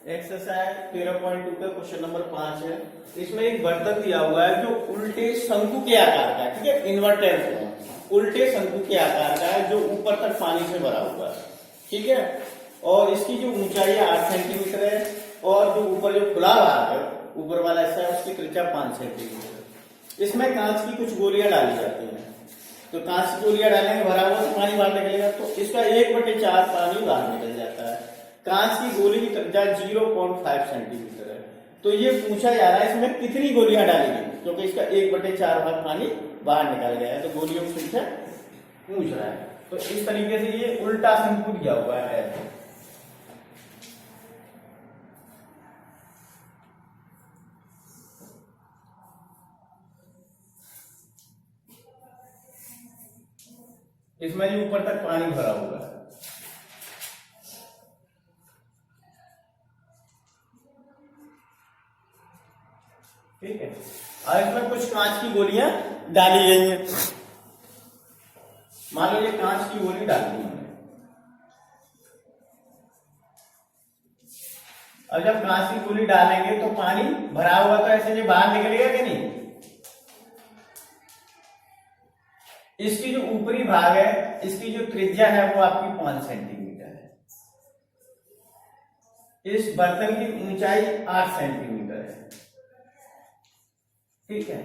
Exercise 13.2 का question number 5 है। इसमें एक बर्तन दिया हुआ है जो उल्टे शंकु के आकार का है, ठीक है, इन्वर्टेड फॉर्म, उल्टे शंकु के आकार का है जो ऊपर तक पानी से भरा हुआ है, ठीक है। और इसकी जो ऊंचाई है 8 सेंटीमीटर है और जो ऊपर जो खुला भाग है ऊपर वाला हिस्सा है उसकी त्रिज्या 5 सेंटीमीटर है। इसमें कांच की कुछ गोलियां डाली जाती हैं, तो कांच की गोलियां डालेंगे भरा हुआ तो पानी बाहर निकलेगा, तो इसका 1/4 पानी बाहर निकल जाता है। कांच की गोली की त्रिज्या 0.5 सेंटीमीटर है। तो ये पूछा जा रहा है इसमें कितनी गोलियां डाली गई, क्योंकि इसका 1/4 भाग पानी बाहर निकल गया है, तो गोलियों की संख्या पूछ रहा है। तो इस तरीके से ये उल्टा शंकु दिया हुआ है। इसमें जो ऊपर तक पानी भरा हुआ है, ठीक है। और इसमें कुछ कांच की गोलियां डाली गई हैं। मान लो ये कांच की गोली डाल दी है। अब जब कांच की गोली डालेंगे तो पानी भरा हुआ तो ऐसे जो बाहर निकलेगा कि नहीं। इसकी जो ऊपरी भाग है इसकी जो त्रिज्या है वो आपकी 5 सेंटीमीटर है। इस बर्तन की ऊंचाई 8 सेंटीमीटर है, ठीक है।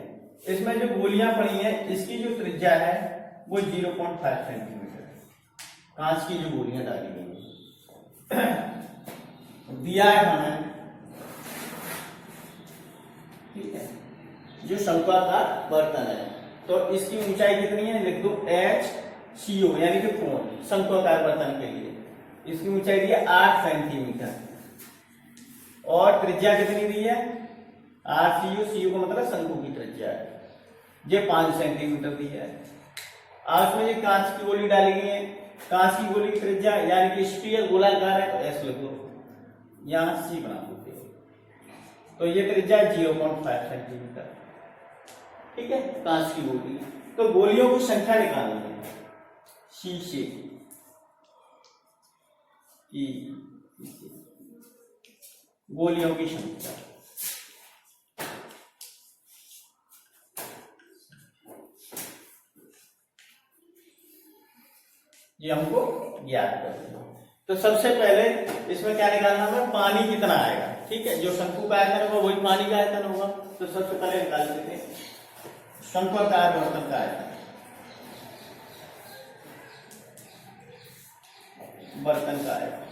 इसमें जो गोलियां पड़ी हैं इसकी जो त्रिज्या है वो 0.5 सेंटीमीटर है। कांच की जो गोलियां डाली गई है दिया है हमें, ठीक है, जो शंक्वाकार बर्तन है तो इसकी ऊंचाई कितनी है लिख दो HCO यानी कि कोण शंक्वाकार बर्तन के लिए इसकी ऊंचाई दी है 8 सेंटीमीटर और त्रिज्या कितनी दी है 8 CO का मतलब शंकु की त्रिज्या है, ये 5 सेंटीमीटर दी है। आज में ये कांच की गोली डाली गई है, कांच की गोली की त्रिज्या यानी कि स्फीयर गोलाकार है तो S लिखो, यहां C बना दो, तो ये त्रिज्या 0.5 सेंटीमीटर, ठीक है। कांच की गोली, तो गोलियों की संख्या निकालनी है शीशे की गोलियों की संख्या। ये हमको ज्ञात करना है। तो सबसे पहले इसमें क्या निकालना है, पानी कितना आएगा, ठीक है। जो शंकु का आयतन होगा वही पानी का आयतन होगा, तो सबसे पहले निकाल लेते हैं शंक्वाकार बर्तन का आयतन। बर्तन का आयतन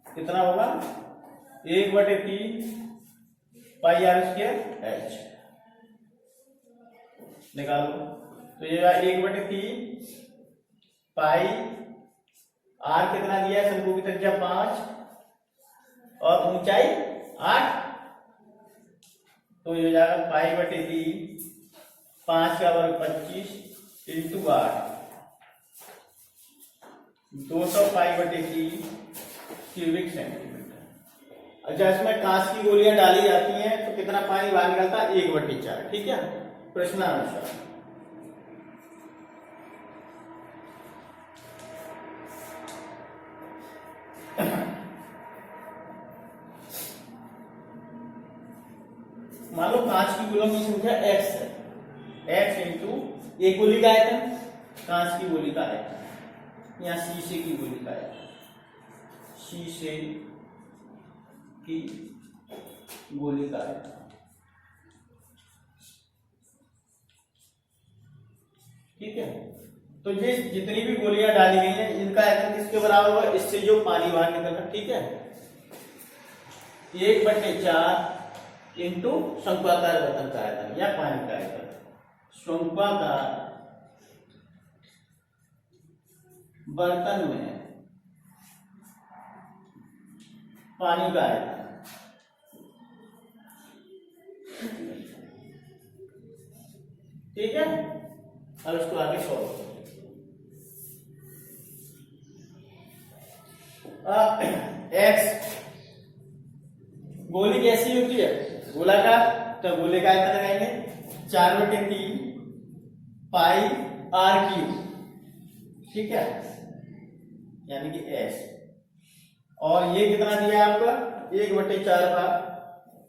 कितना होगा 1/3 πr²h निकालो, तो ये 1/3 पाई आर कितना दिया है शंकु की त्रिज्या 5 और ऊंचाई 8, तो ये हो जाएगा π/3 5 का वर्ग 25 इंटू 8 200 π/3 क्यूबिक सेंटीमीटर। अच्छा इसमें कांच की गोलियां डाली जाती हैं तो कितना पानी बाहर निकलता है 1/4, ठीक है, प्रश्नानुसार। मान लो कांच की गोलियों की संख्या x है, x इंटू एक गोली का आयतन, कांच की गोली का आयतन, या शीशे की गोली का आयतन, शीशे की गोली का आयतन, ठीक है। तो ये जितनी भी गोलियां डाली गई हैं इनका आयतन किसके बराबर होगा, इससे जो पानी बाहर निकल रहा है, ठीक है। 1/4 इंटू शंक्वाकार बर्तन का आयतन या पानी का आयतन। शंक्वाकार बर्तन में पानी का आयतन, ठीक है। अब इसको आगे सॉल्व x गोली कैसी होती है गोलाकार, तो गोले का आयतन लगाएंगे 4/3 πr3, ठीक है। यानी कि एस। और ये कितना दिया आपका 1/4 का,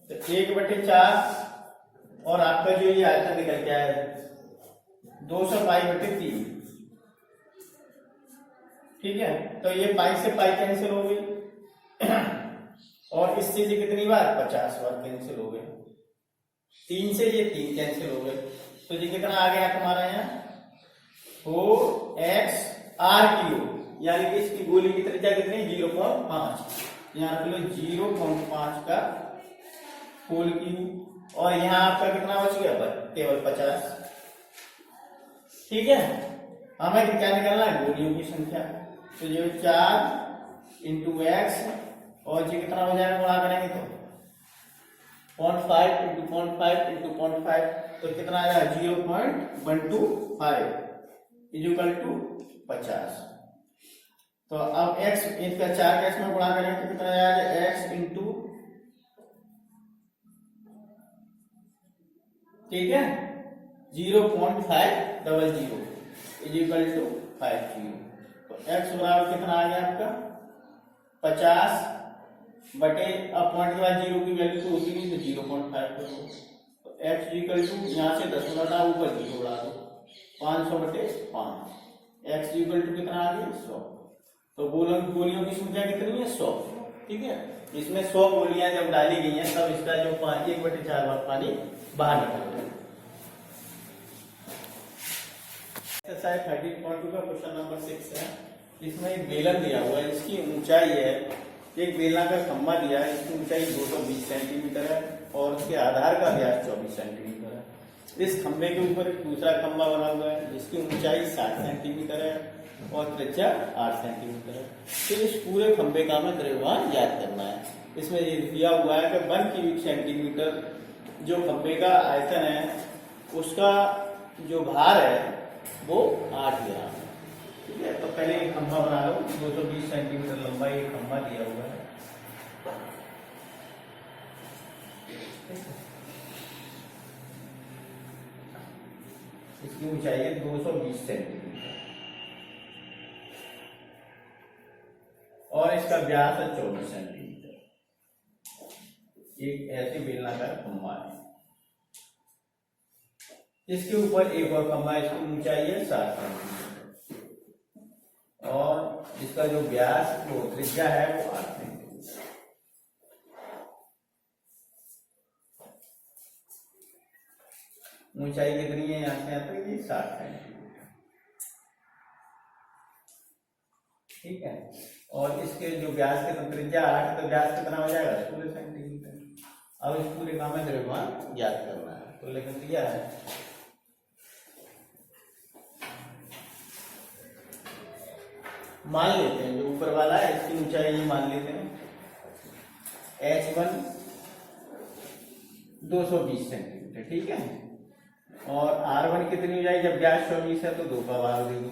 तो 1/4 और आपका जो ये आयतन निकल के आया 200 π/3। ठीक है, तो ये पाई से पाई कैंसिल हो गई और इससे ये कितनी बार 50 बार कैंसिल हो गए, 3 से ये 3 कैंसिल हो गए, तो ये कितना आ गया तुम्हारा यहाँ 4x/r³, यानी कि इसकी गोली की त्रिज्या कितनी 0.5, यहाँ रख लो 0.5 का होल क्यूब, और यहाँ आपका कितना बच गया केवल 50। ठीक है, हमें क्या निकालना है गोलियों की संख्या, तो ये 4 × x और ये कितना हो जाएगा गुणा करेंगे तो 0.5 × 0.5 × 0.5, तो कितना आ जाएगा 0.125 = 50। तो अब x इसका 4 का इसमें गुणा करेंगे तो कितना आएगा x × ठीक है 0.500 = 50। तो x बराबर कितना आ गया आपका 50 बटे, अब पॉइंट के बाद 0 की वैल्यू तो होती नहीं, तो 0.5 करो, तो x यहाँ से 10 बटा ऊपर 0 बढ़ा दो 500/5, x कितना आ गया 100। तो गोलियों की संख्या कितनी है 100। ठीक है, इसमें 100 गोलियां जब डाली गई हैं तब इसका जो 1/4 बार पानी बाहर निकल गया। एक्सरसाइज 13.2 का क्वेश्चन नंबर 6 है। इसमें एक बेलन दिया हुआ है, इसकी ऊंचाई है, एक बेलना का खंभा दिया है, इसकी ऊंचाई 220 सेंटीमीटर है और उसके आधार का व्यास 24 सेंटीमीटर है। इस खंभे के ऊपर एक दूसरा खंभा बना हुआ है जिसकी ऊंचाई 60 सेंटीमीटर है और त्रिज्या 8 सेंटीमीटर है। तो इस पूरे खंभे का हमें द्रव्यमान ज्ञात करना है। इसमें ये दिया हुआ है कि 1 क्यूबिक सेंटीमीटर जो खंभे का आयतन है उसका जो भार है वो 8 ग्राम है। ठीक है, तो पहले एक खंभा बना लो, 220 सेंटीमीटर लंबा एक खंभा दिया हुआ है। इसकी ऊंचाई है 220 सेंटीमीटर और इसका व्यास है 24 सेंटीमीटर। एक ऐसे बेलनाकार खंभा है, इसके ऊपर एक और खंभा है, इसकी ऊंचाई है 60 सेंटीमीटर और इसका जो व्यास वो त्रिज्या है वो 8 सेंटीमीटर। ऊंचाई कितनी है यहाँ से यहाँ तक 60 सेंटीमीटर। ठीक है, और इसके जो व्यास के त्रिज्या 8 तो व्यास कितना हो जाएगा 16 सेंटीमीटर। अब इस पूरे काम में द्रव्यमान ज्ञात करना है, तो लेकिन दिया है मान लेते हैं जो ऊपर वाला है इसकी ऊंचाई ये मान लेते हैं h1 220 सेंटीमीटर। ठीक है, और r1 कितनी हो जाएगी जब व्यास 24 है तो 2 का भाग दे दो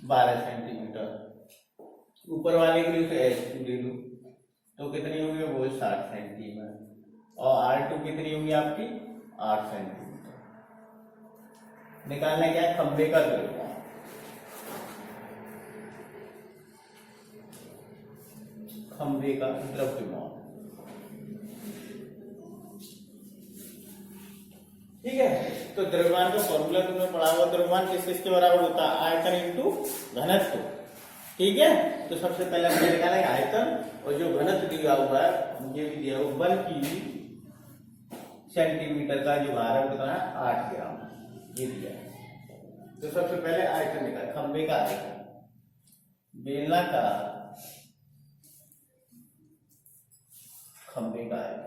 12 सेंटीमीटर। ऊपर वाले के लिए तो h2 ले लो तो कितनी होगी वो 60 सेंटीमीटर और r2 कितनी होगी आपकी 8 सेंटीमीटर। निकालना क्या है खंभे का द्रव्यमान। खंभे का द्रव्यमान। ठीक है, तो द्रव्यमान का फॉर्मूला तुमने पढ़ा हुआ, द्रव्यमान किसके बराबर होता है आयतन इंटू घनत्व। ठीक है, तो सबसे पहले हमने निकाला है आयतन और जो घनत्व दिया हुआ है ये भी दिया हुआ 1 क्यूबिक सेंटीमीटर का जो भार है कितना 8 ग्राम ये दिया है। तो सबसे पहले आयतन निकाल, खंभे का आयतन, बेलना का खंभे का आयतन।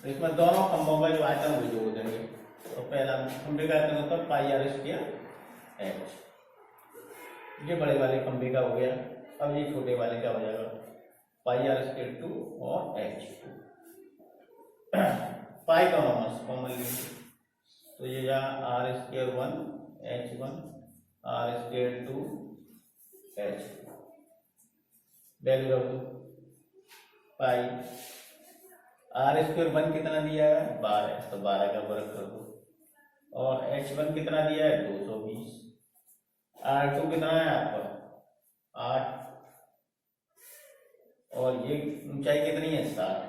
तो इसमें दोनों खंभों का जो आयतन वो जोड़ देंगे। तो पहला खंभे का आयतन होता है πr²h। ये बड़े वाले खंभे का हो गया। अब ये छोटे वाले का हो जाएगा πr² और h2। पाई का कॉमन लीजिए तो ये यहाँ r² 1 h1 r² 2 h2 value रख दो पाई आर स्क्वायर 1 कितना दिया है 12, तो 12 का वर्ग कर दो। और h1 कितना दिया है 220। r2 कितना है आपका 8, और ये ऊंचाई कितनी है 7।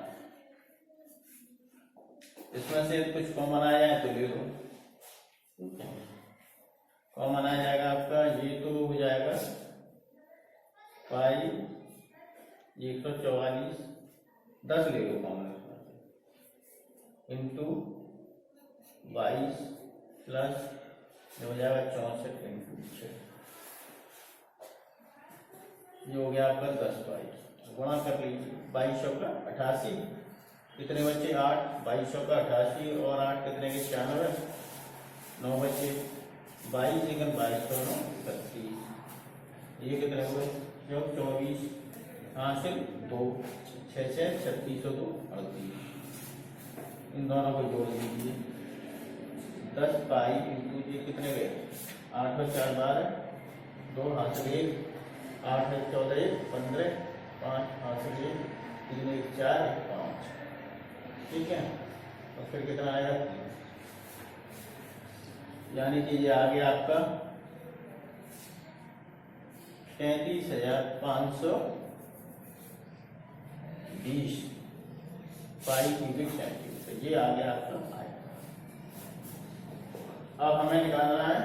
इसमें से कुछ कॉमन आ जाए तो ले लो। कॉमन आ जाएगा आपका, ये तो हो जाएगा पाई 144, 10 ले लो कॉमन इंटू 22 प्लस हो जाएगा 64 इंटू 6, ये हो गया आपका 10 पाई। गुणा कर लीजिए, 2200 का 88, कितने बच्चे 8, 2200 का 88 और 8 कितने के 96, 9 बच्चे 22 लेकिन 2200 36, ये कितने हुए जो 24 हासिल 2, 6 से 3602 38, इन दोनों को जोड़ दीजिए। 10 पाई इंटू ये कितने गए 8 और 4 12, 2 हासिल 1, 8 है 14 1 15, 5 हासिल 1, 3 1 4 1 5, ठीक है। और फिर कितना आएगा, यानी कि ये आ गया आपका 33,520 पाई क्यूबिक सेंटीमीटर, ये आ गया आपका आया। अब हमें निकालना है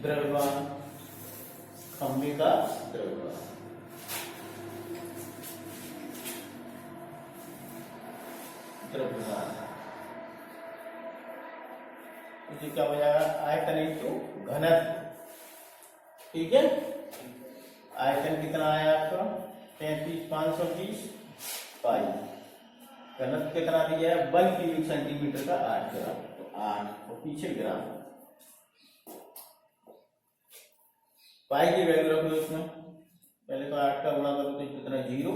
द्रव्यमान, खंभे का द्रव्यमान। तो क्या हो जाएगा आयतन इंटू घनत्व, ठीक है। आयतन कितना आया आपका 33,520 पाई, घनत्व कितना दिया है 1 क्यूबिक सेंटीमीटर का 8 ग्राम, तो 8 और पीछे ग्राम। पाई की वैल्यू रख लो इसमें, पहले तो 8 का गुणा करो तो कितना 0,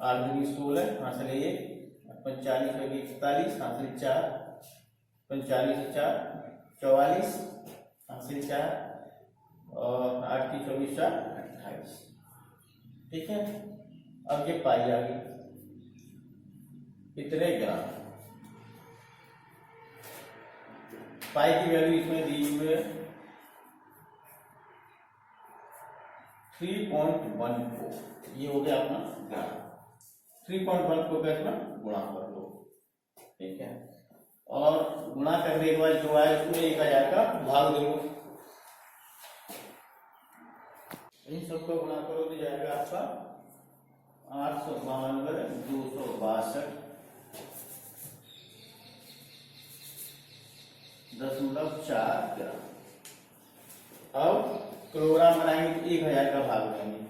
8 दूनी 16 हासिल 1, 45 होगी 41 हासिल 4, 45 4 44 हासिल 4, और 8 की 24 4 28, ठीक है। अब ये पाई आ गई कितने ग्राम, पाई की वैल्यू इसमें दी हुई है 3.14, ये हो गया अपना ग्राम। 3.14 का इसमें गुणा कर दो, ठीक है। और गुणा करने के बाद जो आए उसमें 1000 का भाग दो, इन सबको गुणा करो तो जाएगा आपका 892 262 .4 ग्राम। अब किलोग्राम बनाएंगे तो 1000 का भाग देंगे,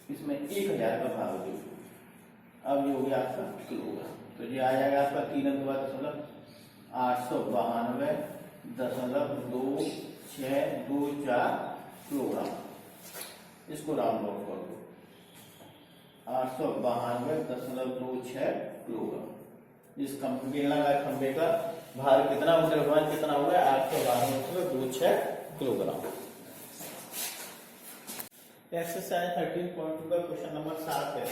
इसमें 1000 का भाग देंगे। अब ये हो गया आपका किलोग्राम, तो ये आ जाएगा आपका 3.892.2624 किलोग्राम। इसको राउंड ऑफ कर दो, 892.26 किलोग्राम। इस बेलनाकार खंभे का भार कितना द्रव्यमान कितना हुआ 892.26 किलोग्राम। एक्सरसाइज 13.2 का क्वेश्चन नंबर 7 है।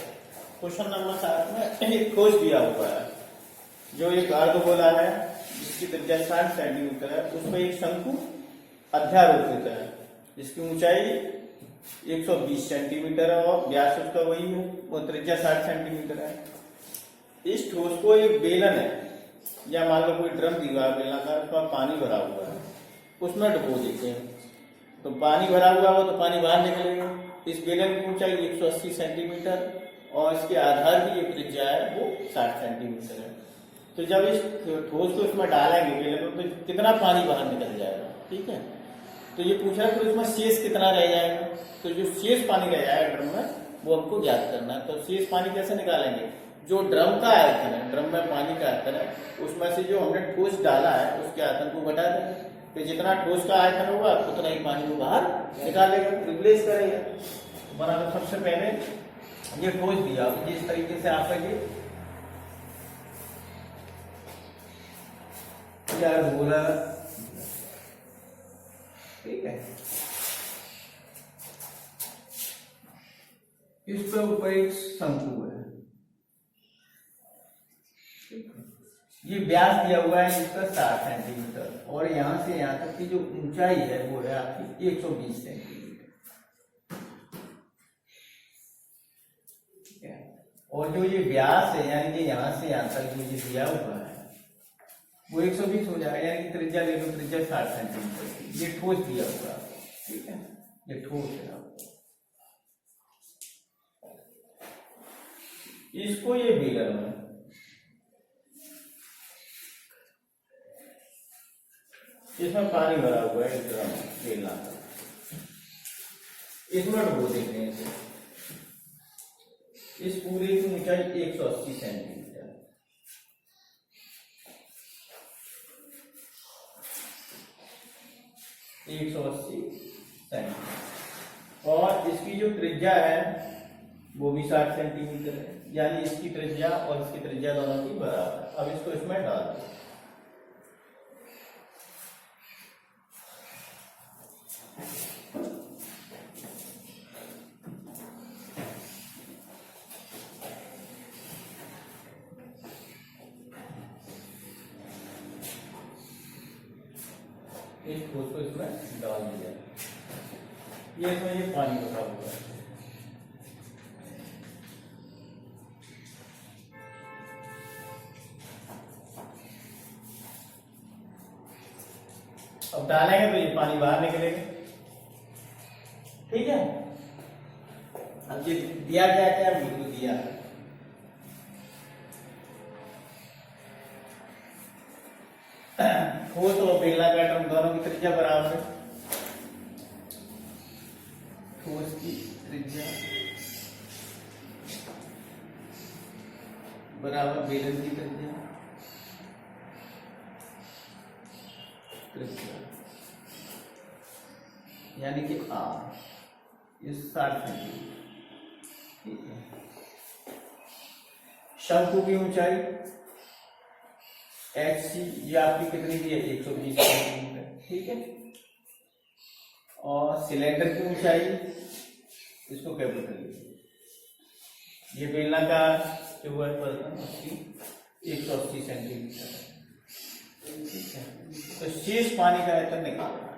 क्वेश्चन नंबर 7 में एक खोज दिया हुआ है, जो एक अर्धगोला है जिसकी त्रिज्या 60 सेंटीमीटर है, उसमें एक शंकु अध्यारोपित है जिसकी ऊंचाई 120 सेंटीमीटर है और व्यास उसका वही है, वो त्रिज्या 60 सेंटीमीटर है। इस ठोस को एक बेलन है या मान लो कोई ड्रम दीवार बेलनाकार, उसमें पानी भरा हुआ है, उसमें डुबो देते हैं, तो पानी भरा हुआ हो तो पानी बाहर निकलेगा। इस बेलन की ऊंचाई 180 सेंटीमीटर और इसके आधार की जो त्रिज्या है वो 60 सेंटीमीटर है। तो जब इस ठोस को इसमें डालेंगे बेलन में तो कितना पानी बाहर निकल जाएगा, ठीक है। तो ये पूछा है कि उसमें शेष कितना रह जाएगा, तो जो शेष पानी रह जाएगा ड्रम में वो हमको ज्ञात करना है। तो शेष पानी कैसे निकालेंगे, जो ड्रम का आयतन है, ड्रम में पानी का आयतन है, उसमें से जो हमने ठोस डाला है उसके आयतन को घटा देंगे, तो जितना ठोस का आयतन होगा उतना ही पानी को बाहर निकालेगा, रिप्लेस करेगा। बराबर सबसे पहले ये ठोस दिया, जिस तरीके से आपका ये बोला, ठीक है। इस पे ऊपर एक शंकु है, ये व्यास दिया हुआ है इसका 60 सेंटीमीटर और यहां से यहां तक की जो ऊंचाई है वो है आपकी 120 सेंटीमीटर। और जो ये व्यास है यानी कि यहां से यहां तक जो ये दिया हुआ है वो 120 हो जाएगा, यानी कि त्रिज्या ले लो, त्रिज्या 60 सेंटीमीटर। ये ठोस दिया हुआ है, ठीक है, ये ठोस है आपको। इसको ये बेलन में इसमें पानी भरा हुआ है, ड्रम बेलना का, इसमें डुबो देते हैं इसे। इस पूरे की ऊंचाई 180 सेंटीमीटर, और इसकी जो त्रिज्या है वो भी 60 सेंटीमीटर है, यानी इसकी त्रिज्या और इसकी त्रिज्या दोनों की बराबर है। अब इसको इसमें डाल दो, इस ठोस को इसमें डाल दिया, ये इसमें ये पानी भरा हुआ है। अब डालेंगे तो ये पानी बाहर निकलेगा, ठीक है। अब ये दिया क्या क्या बिल्कुल दिया, ठोस और बेलनाकार ड्रम दोनों की त्रिज्या बराबर है। ठोस की त्रिज्या बराबर बेलन की त्रिज्या, यानी कि R इस 60 सेंटीमीटर, ठीक है। शंकु की ऊंचाई HC ये आपकी कितनी दी है, 120 सेंटीमीटर, ठीक है। और सिलेंडर की ऊंचाई, इसको कैपिटल ये बेलना का जो है 180 सेंटीमीटर, ठीक है। तो शेष पानी का आयतन निकालना है।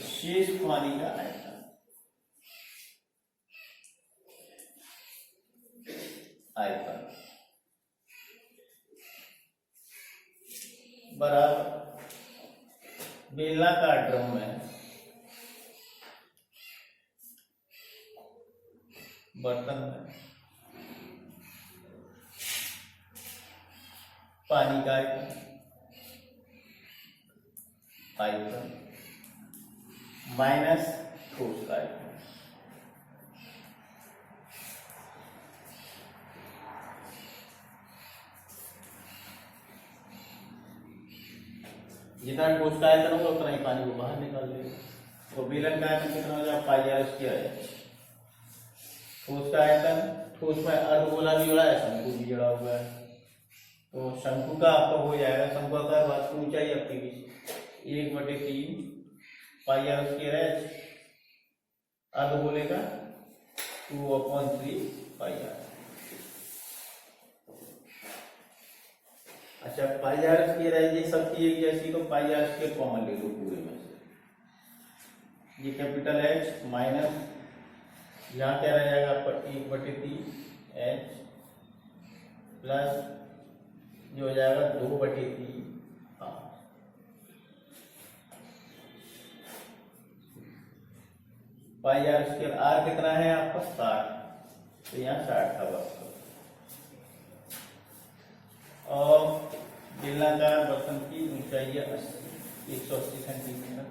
शेष पानी का आयतन बराबर बेलनाकार ड्रम में बर्तन में पानी का आयतन माइनस ठोस का आयतन। जितना ठोस का आयतन होगा उतना ही पानी को बाहर निकाल लेगा। तो बेलन का आयतन कितना हो जाएगा, पाई आर स्क्वायर है। ठोस का आयतन, ठोस में अर्धगोला भी जुड़ा है, शंकु भी जुड़ा हुआ है। तो शंकु का आपका हो जाएगा, शंकुआकार बात की ऊंचाई आपकी 1/3 पाई आर स्क्वायर एच, अर्धगोले का 2/3 पाई आर। अच्छा, पाई आर स्क्वायर है ये सबकी एक जैसी, तो पाई आर स्क्वायर कॉमन ले लो पूरे में से। ये कैपिटल H माइनस यहाँ क्या रह जाएगा आपका 1/3 H प्लस जो हो जाएगा 2/3 R। Pi R square R कितना है आपका 60, तो यहाँ 60 का वर्ग। और बेलनाकार बर्तन की ऊंचाई है 180 सेंटीमीटर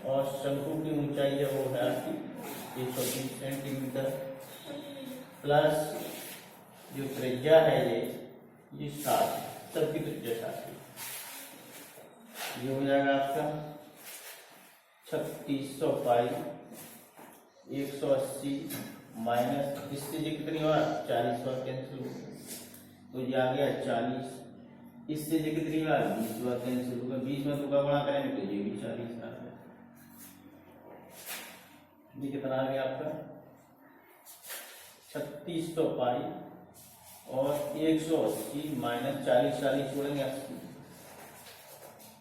और शंकु की ऊंचाई है वो है आपकी 130 सेंटीमीटर प्लस जो त्रिज्या है ये 60, सबकी त्रिज्या 60, ये हो जाएगा आपका 3600 पाई 180 माइनस इससे जो कितनी हुआ 40 कैंसिल हो गया, तो ये आ गया 40। इससे ये कितनी बार 20 बार कैंसिल होगा, 20 में 2 का गुणा करेंगे तो ये भी 40 आ गया। ये कितना आ गया आपका 3600 पाई और 180 माइनस 40, 40 छोड़ेंगे 80,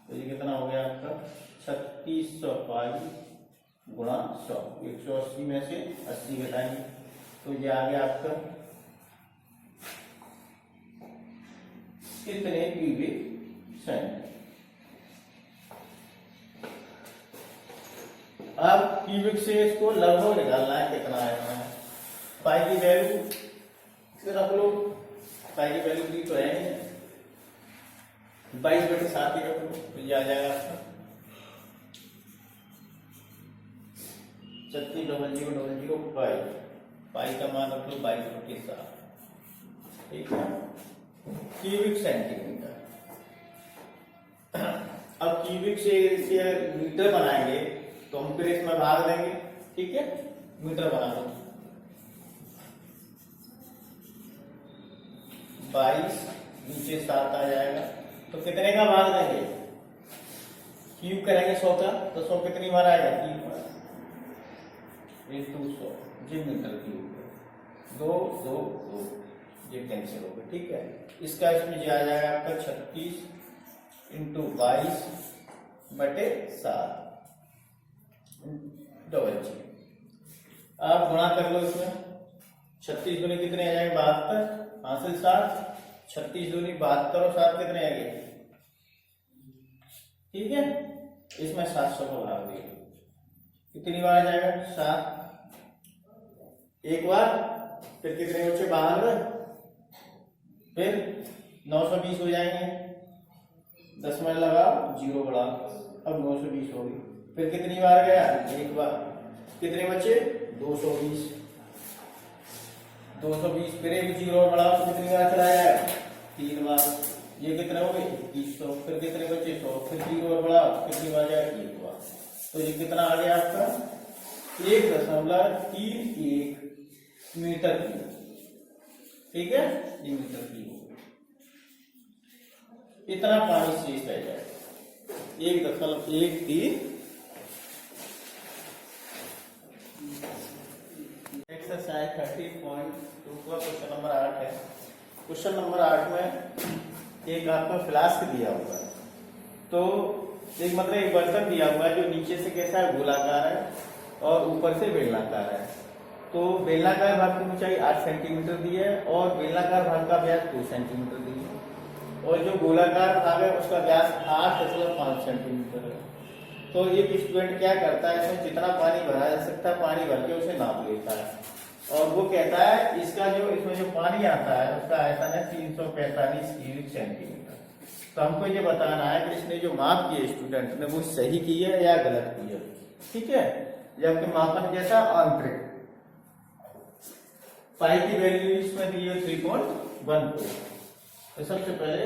तो ये कितना हो गया आपका 3600 पाई गुणा 100। 180 में से 80 घटाएंगे तो ये आ गया आपका कितने क्यूबिक सेंट। अब क्यूबिक से इसको लगभग निकालना है कितना है। पाई की वैल्यू रख लो, पाई की वैल्यू की तो है 22/7 ही रख लो, तो ये आ जाएगा आपका 36,000,000 पाई। पाई का मान रख लो 22/7, ठीक है, क्यूबिक सेंटीमीटर। अब क्यूबिक से मीटर बनाएंगे तो हम फिर इसमें भाग देंगे, ठीक है, मीटर बना दो 22 नीचे 7 आ जाएगा, तो कितने का भाग देंगे, क्यूब करेंगे 100 का, तो 100 कितनी बार आएगा 3 बार, 100 जी मीटर क्यूब। 2 2 2 ये कैंसिल हो गया, ठीक है। इसका इसमें जो आ जाएगा आपका 36 × 22/7 डबल जी। आप गुणा कर लो इसमें, 36 दूनी कितने आ जाएंगे 72, हासिल 7, 36 दूनी 72 और 7 कितने आ गए, ठीक है। इसमें 700 को भाग दिए, कितनी बार आ जाएगा 7, एक बार, फिर कितने बचे 92, फिर 920 हो जाएंगे, 10 में लगाओ 0 बढ़ाओ, अब 920 हो गई, फिर कितनी बार गया एक बार, कितने बचे 220, 220 फिर एक 0 बढ़ाओ तो कितनी बार चला जाएगा 3 बार, ये कितने हो गए 2100, फिर कितने बचे 100, फिर 0 बढ़ाओ कितनी बार जाएगा 1 बार, तो ये कितना आ गया आपका 1.31 मीटर क्यूब, ठीक है, ये मीटर क्यूब। इतना पानी शेष रह जाएगा 1.13। एक्सरसाइज 30.2 का क्वेश्चन नंबर 8 है। क्वेश्चन नंबर 8 में एक आपका फ्लास्क दिया हुआ है, तो एक मतलब एक बर्तन दिया हुआ है जो नीचे से कैसा है गोलाकार है और ऊपर से बेलनाकार है। तो बेलनाकार भाग की ऊंचाई 8 सेंटीमीटर दी है और बेलनाकार भाग का व्यास 2 सेंटीमीटर दी है, और जो गोलाकार भाग है उसका व्यास 8.5 सेंटीमीटर है। तो एक स्टूडेंट क्या करता है, इसमें जितना पानी भरा जा सकता है पानी भर के उसे नाप लेता है, और वो कहता है इसका जो इसमें जो पानी आता है उसका आयतन है 345 क्यूबिक सेंटीमीटर। तो हमको ये बताना है कि इसने जो माप किए स्टूडेंट ने वो सही की है या गलत की है, ठीक है। जबकि मापन जैसा आंतरिक पाई की वैल्यू इसमें दी है 3.14। तो सबसे पहले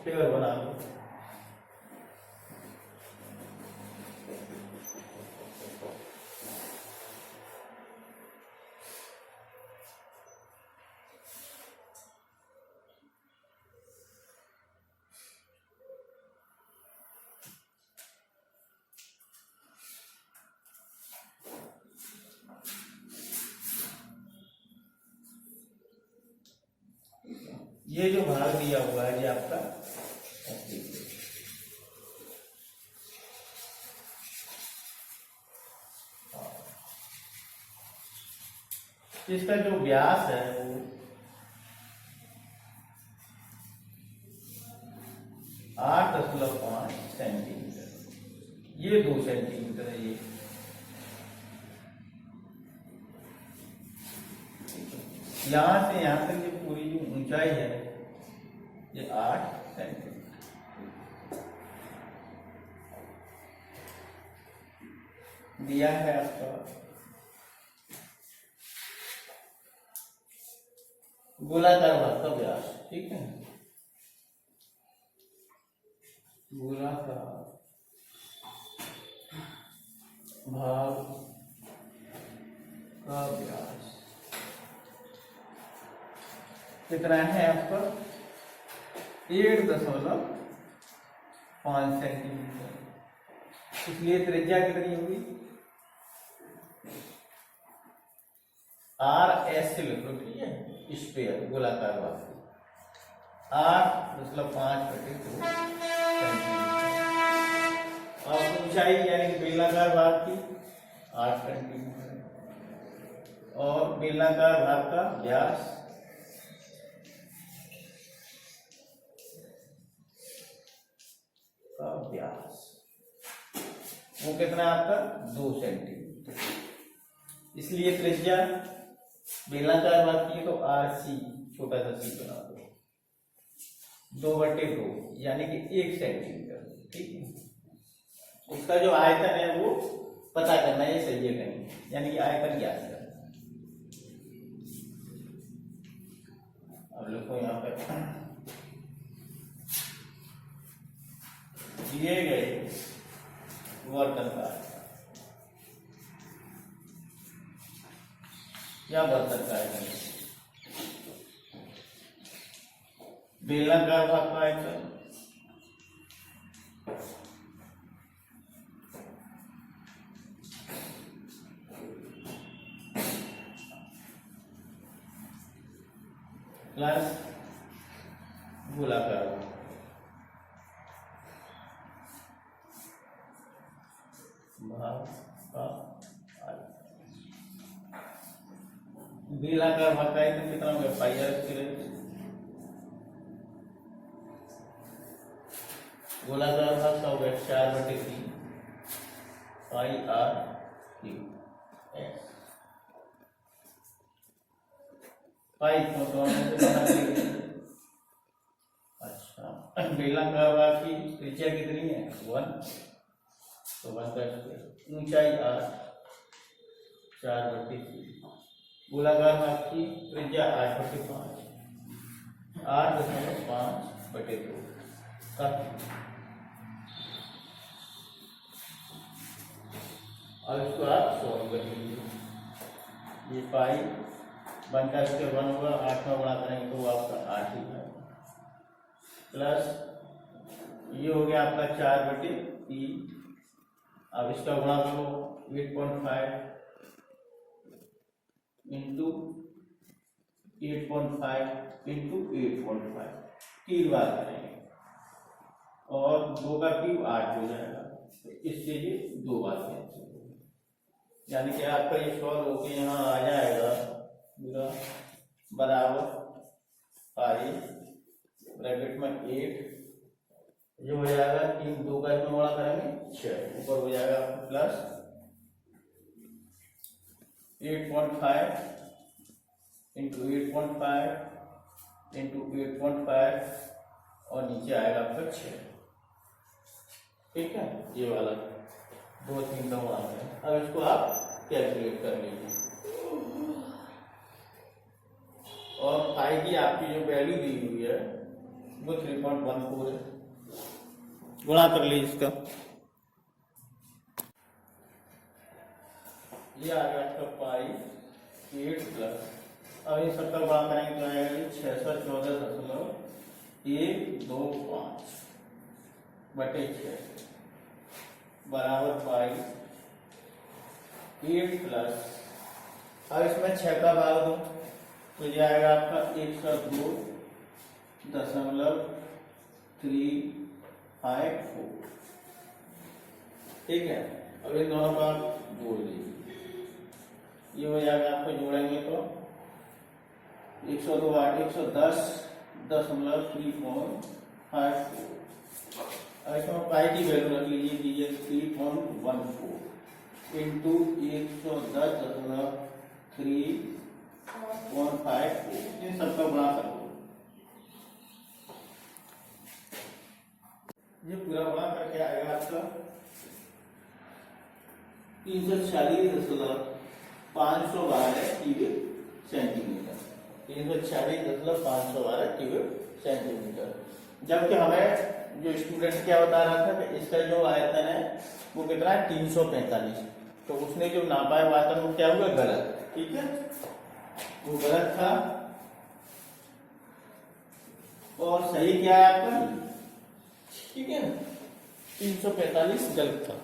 फिगर बना लो, ये जो भाग दिया हुआ है ये आपका इसका जो व्यास है वो 8.5 सेंटीमीटर, ये 2 सेंटीमीटर है, ये यहां से यहां तक जो पूरी जो ऊंचाई है ये 8 सेंटीमीटर दिया है आपका। गोलाकार भाग का व्यास, ठीक है, गोलाकार भाग का व्यास कितना है आपका 8.5 सेंटीमीटर। इसलिए त्रिज्या कितनी होगी? आर एस से लिख लो, ठीक है, स्क्वायर गोलाकार भाग R/5/2 सेंटीमीटर। और ऊंचाई यानी बेलनाकार भाग की 8 सेंटीमीटर और बेलनाकार भाग का व्यास वो कितना आपका 2 सेंटीमीटर। इसलिए त्रिज्या बेलनाकार भाग की है तो RC छोटा सा सी बना दो, 2/2 यानी कि 1 सेंटीमीटर, ठीक है। उसका जो आयतन है वो पता करना है, सही है कहीं, यानी कि आयतन ज्ञात करना। अब लिखो यहाँ पे दिए गए वर्तन का क्या वर्तन का आयतन? बेलनाकार भाग का आयतन प्लस गोलाकार भाग का बेलनाकार भाग का आयतन कितना हो गया? पाई आर स्क्वायर। गोलाकार भाग का हो गया 4/3 पाई आर क्यूब एक्स। पाई को तो हमने बना लिया। अच्छा, बेलनाकार भाग की त्रिज्या कितनी है? 1, तो 1 का स्क्वायर। ऊंचाई r 4/3। गोलाकार भाग की त्रिज्या 8/5 8.5/2। अब इसको आप सॉल्व कर लीजिए। ये पाई 1 का स्क्वायर 1 होगा, 8 में गुणा करेंगे तो आपका 8 ही है, प्लस ये हो गया आपका 4/3। अब इसका गुणा करो 8.5 इंटू 8.5 इंटू 8.5, 3 बार करेंगे और 2 का क्यूब 8 हो जाएगा, तो इसके लिए 2 बार कैंसिल, यानी कि आपका ये सॉल्व होके यहाँ आ जाएगा पूरा बराबर पाई ब्रैकेट में 8, ये हो जाएगा 3, 2 का इसमें गुणा करेंगे 6, ऊपर हो जाएगा प्लस 8.5 इंटू 8.5 इंटू 8.5 और नीचे आएगा आपका 6, ठीक है। ये वाला 2, 3 का गुणा है। अब इसको आप कैलकुलेट कर लीजिए और पाई की आपकी जो वैल्यू दी हुई है वो 3.14 है। गुणा कर लीजिए इसका, ये आ गया आपका पाई 8 प्लस, अब ये सबका गुणा करेंगे तो आएगा 614.125/6 बराबर पाई 8 प्लस, अब इसमें 6 का भाग दो तो ये आएगा आपका 102.354, ठीक है। अब इन दोनों का जोड़ लीजिए, ये हो जाएगा आपको जोड़ेंगे तो 102 8 110.354। अब इसमें पाई की वैल्यू रख लीजिए, दीजिए 3.14 इंटू 110.354, इन सबका गुणा कर दो। ये पूरा गुणा करके आएगा आपका 346.512 क्यूबिक सेंटीमीटर, 346.512 क्यूबिक सेंटीमीटर। जबकि हमें जो स्टूडेंट क्या बता रहा था कि इसका जो आयतन है वो कितना है? 345, तो उसने जो नापा है आयतन वो क्या हुआ? गलत, ठीक है, वो गलत था। और सही क्या है आपका, ठीक है ना, 345 गलत था।